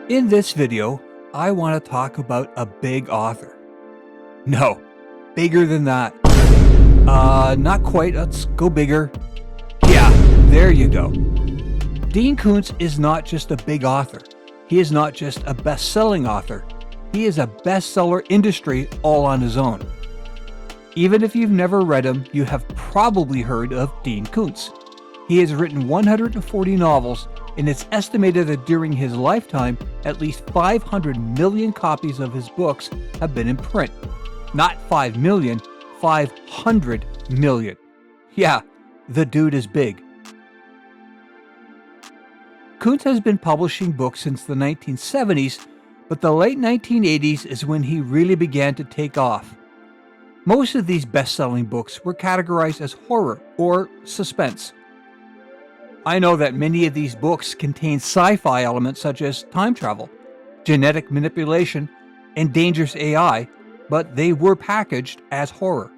In this video, I want to talk about a big author. No, bigger than that. Not quite. Let's go bigger. Yeah, there you go. Dean Koontz is not just a big author. He is not just a best-selling author. He is a bestseller industry all on his own. Even if you've never read him, you have probably heard of Dean Koontz. He has written 140 novels, and it's estimated that during his lifetime, at least 500 million copies of his books have been in print. Not 5 million, 500 million. Yeah, the dude is big. Koontz has been publishing books since the 1970s, but the late 1980s is when he really began to take off. Most of these best-selling books were categorized as horror or suspense. I know that many of these books contain sci-fi elements such as time travel, genetic manipulation, and dangerous AI, but they were packaged as horror.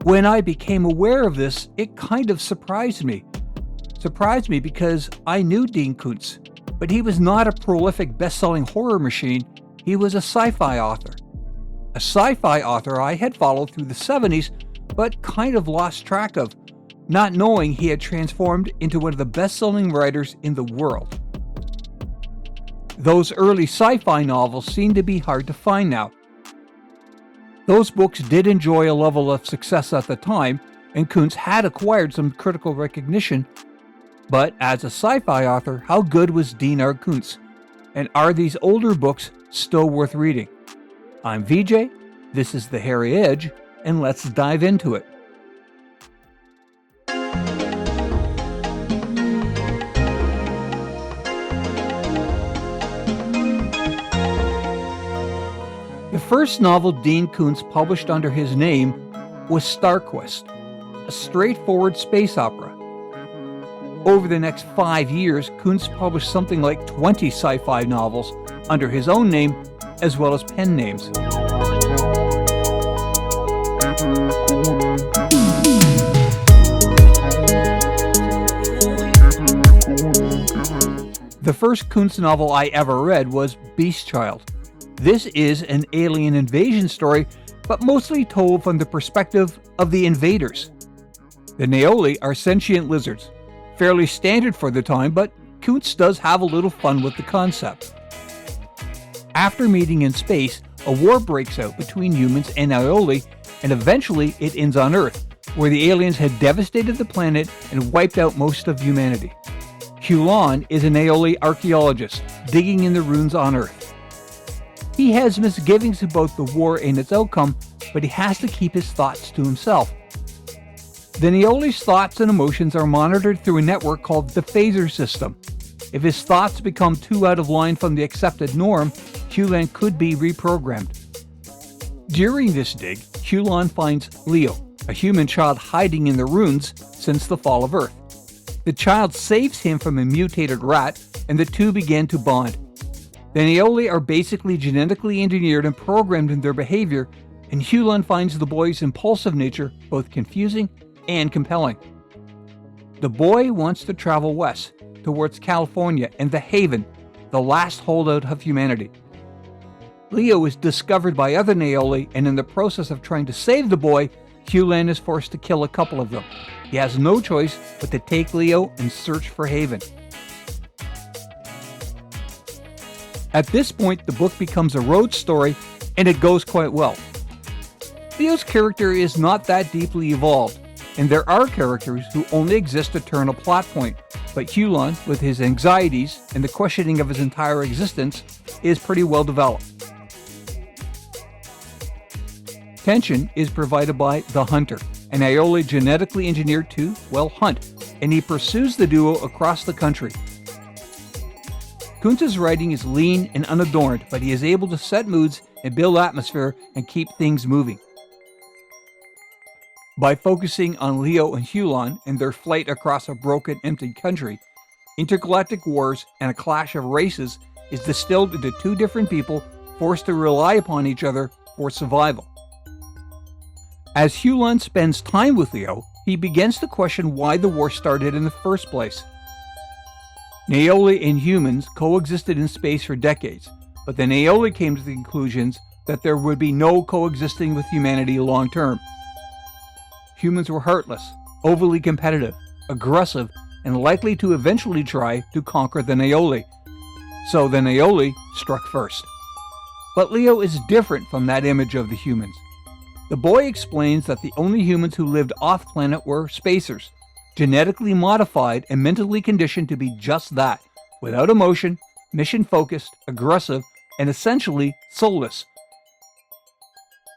When I became aware of this, it kind of surprised me. Surprised me because I knew Dean Koontz, but he was not a prolific best-selling horror machine. He was a sci-fi author. A sci-fi author I had followed through the 70s, but kind of lost track of, not knowing he had transformed into one of the best-selling writers in the world. Those early sci-fi novels seem to be hard to find now. Those books did enjoy a level of success at the time, and Koontz had acquired some critical recognition, but as a sci-fi author, how good was Dean R Koontz? And are these older books still worth reading? I'm VJ, this is The Hairy Edge, and let's dive into it. The first novel Dean Koontz published under his name was StarQuest, a straightforward space opera. Over the next 5 years, Koontz published something like 20 sci-fi novels under his own name, as well as pen names. The first Koontz novel I ever read was Beast Child. This is an alien invasion story, but mostly told from the perspective of the invaders. The Neoli are sentient lizards, fairly standard for the time, but Koontz does have a little fun with the concept. After meeting in space, a war breaks out between humans and Neoli, and eventually it ends on Earth, where the aliens had devastated the planet and wiped out most of humanity. Hulan is a Neoli archaeologist, digging in the ruins on Earth. He has misgivings about the war and its outcome, but he has to keep his thoughts to himself. The Neoli's thoughts and emotions are monitored through a network called the phaser system. If his thoughts become too out of line from the accepted norm, Hulan could be reprogrammed. During this dig, Hulan finds Leo, a human child hiding in the ruins since the fall of Earth. The child saves him from a mutated rat, and the two begin to bond. The Neoli are basically genetically engineered and programmed in their behavior, and Hulan finds the boy's impulsive nature both confusing and compelling. The boy wants to travel west, towards California and the Haven, the last holdout of humanity. Leo is discovered by other Neoli, and in the process of trying to save the boy, Hulan is forced to kill a couple of them. He has no choice but to take Leo and search for Haven. At this point, the book becomes a road story, and it goes quite well. Leo's character is not that deeply evolved, and there are characters who only exist to turn a plot point, but Hulan, with his anxieties and the questioning of his entire existence, is pretty well developed. Tension is provided by the Hunter, an Neoli genetically engineered to, hunt, and he pursues the duo across the country. Koontz's writing is lean and unadorned, but he is able to set moods and build atmosphere and keep things moving. By focusing on Leo and Hulan and their flight across a broken, empty country, intergalactic wars and a clash of races is distilled into two different people forced to rely upon each other for survival. As Hulan spends time with Leo, he begins to question why the war started in the first place. Naoli and humans coexisted in space for decades, but the Naoli came to the conclusions that there would be no coexisting with humanity long term. Humans were heartless, overly competitive, aggressive, and likely to eventually try to conquer the Naoli. So the Naoli struck first. But Leo is different from that image of the humans. The boy explains that the only humans who lived off-planet were spacers, genetically modified and mentally conditioned to be just that, without emotion, mission-focused, aggressive, and essentially soulless.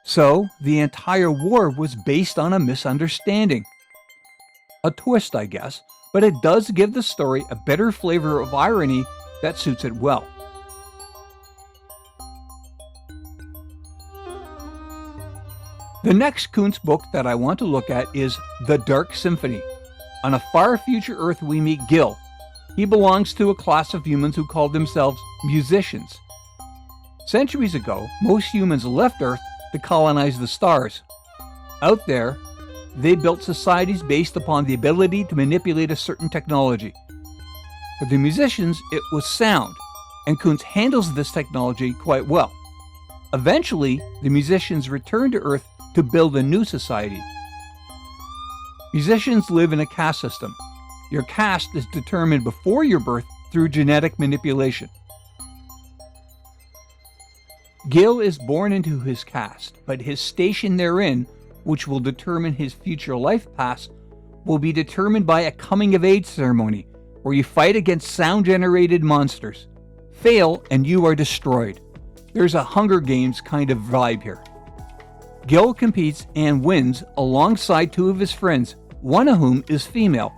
So, the entire war was based on a misunderstanding. A twist, I guess, but it does give the story a bitter flavor of irony that suits it well. The next Koontz book that I want to look at is The Dark Symphony. On a far future Earth we meet Gil. He belongs to a class of humans who called themselves musicians. Centuries ago, most humans left Earth to colonize the stars. Out there, they built societies based upon the ability to manipulate a certain technology. For the musicians, it was sound, and Koontz handles this technology quite well. Eventually, the musicians return to Earth to build a new society. Musicians live in a caste system. Your caste is determined before your birth through genetic manipulation. Gil is born into his caste, but his station therein, which will determine his future life path, will be determined by a coming-of-age ceremony where you fight against sound-generated monsters. Fail and you are destroyed. There's a Hunger Games kind of vibe here. Gil competes and wins alongside two of his friends, one of whom is female.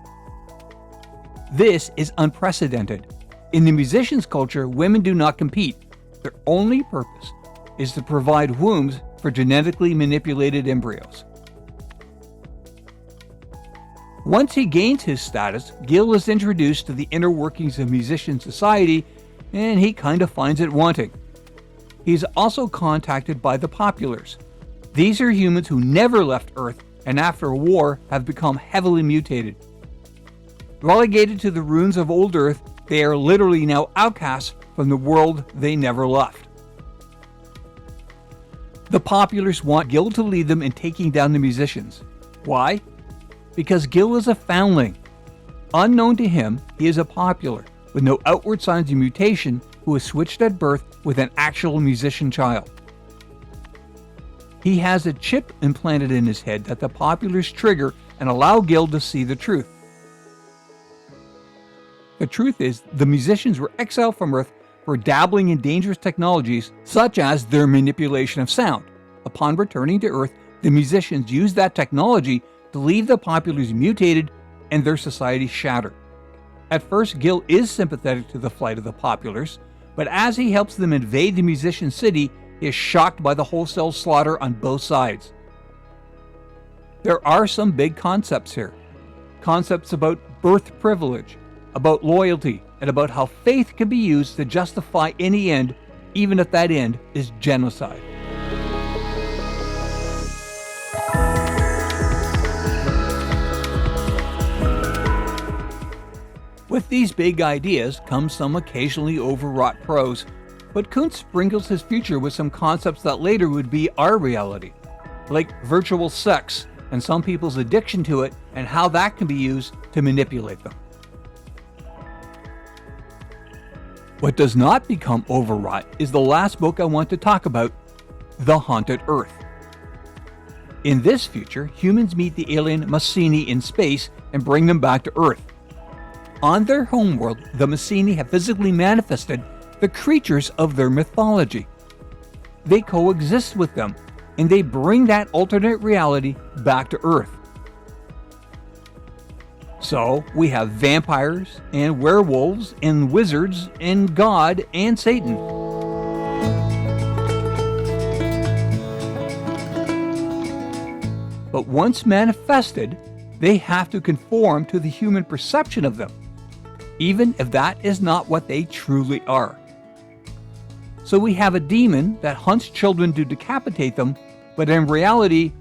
This is unprecedented. In the musicians' culture, women do not compete. Their only purpose is to provide wombs for genetically manipulated embryos. Once he gains his status, Gil is introduced to the inner workings of musician society, and he kind of finds it wanting. He's also contacted by the populars. These are humans who never left Earth and after a war have become heavily mutated. Relegated to the ruins of old Earth, they are literally now outcasts from the world they never left. The populars want Gil to lead them in taking down the musicians. Why? Because Gil is a foundling. Unknown to him, he is a popular, with no outward signs of mutation, who was switched at birth with an actual musician child. He has a chip implanted in his head that the populars trigger and allow Gil to see the truth. The truth is, the musicians were exiled from Earth for dabbling in dangerous technologies such as their manipulation of sound. Upon returning to Earth, the musicians used that technology to leave the populars mutated and their society shattered. At first, Gil is sympathetic to the flight of the populars, but as he helps them invade the musician city, he is shocked by the wholesale slaughter on both sides. There are some big concepts here. Concepts about birth privilege, about loyalty, and about how faith can be used to justify any end, even if that end is genocide. With these big ideas comes some occasionally overwrought prose, but Koontz sprinkles his future with some concepts that later would be our reality, like virtual sex and some people's addiction to it and how that can be used to manipulate them. What does not become overwrought is the last book I want to talk about, The Haunted Earth. In this future, humans meet the alien Mycenae in space and bring them back to Earth. On their homeworld, the Mycenae have physically manifested the creatures of their mythology. They coexist with them, and they bring that alternate reality back to Earth. So, we have vampires, and werewolves, and wizards, and God, and Satan. But once manifested, they have to conform to the human perception of them, even if that is not what they truly are. So we have a demon that hunts children to decapitate them, but in reality,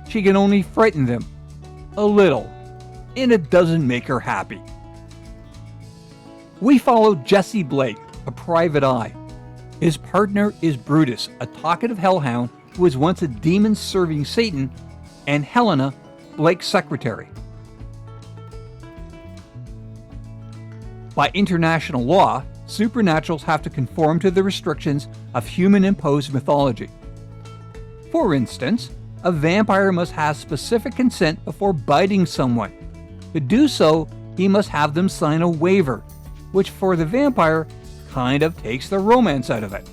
she can only frighten them a little, and it doesn't make her happy. We follow Jesse Blake, a private eye. His partner is Brutus, a talkative hellhound who was once a demon serving Satan, and Helena, Blake's secretary. By international law, supernaturals have to conform to the restrictions of human-imposed mythology. For instance, a vampire must have specific consent before biting someone. To do so, he must have them sign a waiver, which for the vampire kind of takes the romance out of it.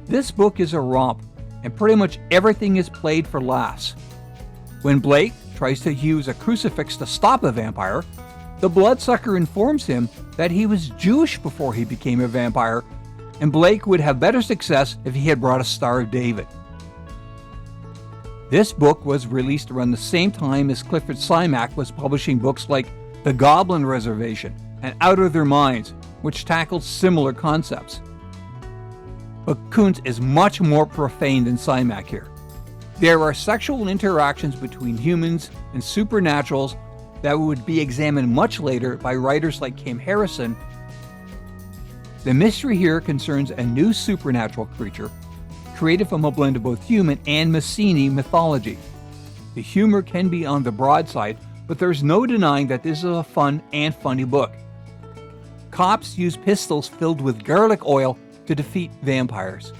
This book is a romp, and pretty much everything is played for laughs. When Blake tries to use a crucifix to stop a vampire, the bloodsucker informs him that he was Jewish before he became a vampire, and Blake would have better success if he had brought a Star of David. This book was released around the same time as Clifford Simak was publishing books like The Goblin Reservation and Out of Their Minds, which tackled similar concepts. But Koontz is much more profane than Simak here. There are sexual interactions between humans and supernaturals that would be examined much later by writers like Kim Harrison. The mystery here concerns a new supernatural creature created from a blend of both human and Mycenaean mythology. The humor can be on the broad side, but there's no denying that this is a fun and funny book. Cops use pistols filled with garlic oil to defeat vampires.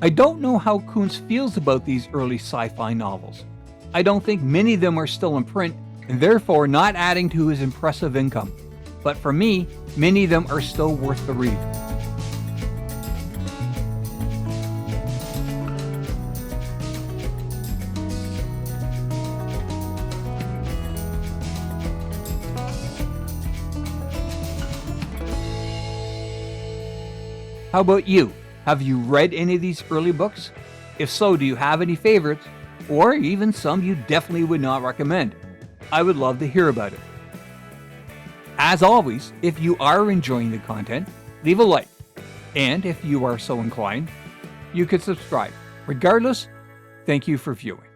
I don't know how Koontz feels about these early sci-fi novels. I don't think many of them are still in print and therefore not adding to his impressive income. But for me, many of them are still worth the read. How about you? Have you read any of these early books? If so, do you have any favorites? Or even some you definitely would not recommend? I would love to hear about it. As always, if you are enjoying the content, leave a like. And if you are so inclined, you could subscribe. Regardless, thank you for viewing.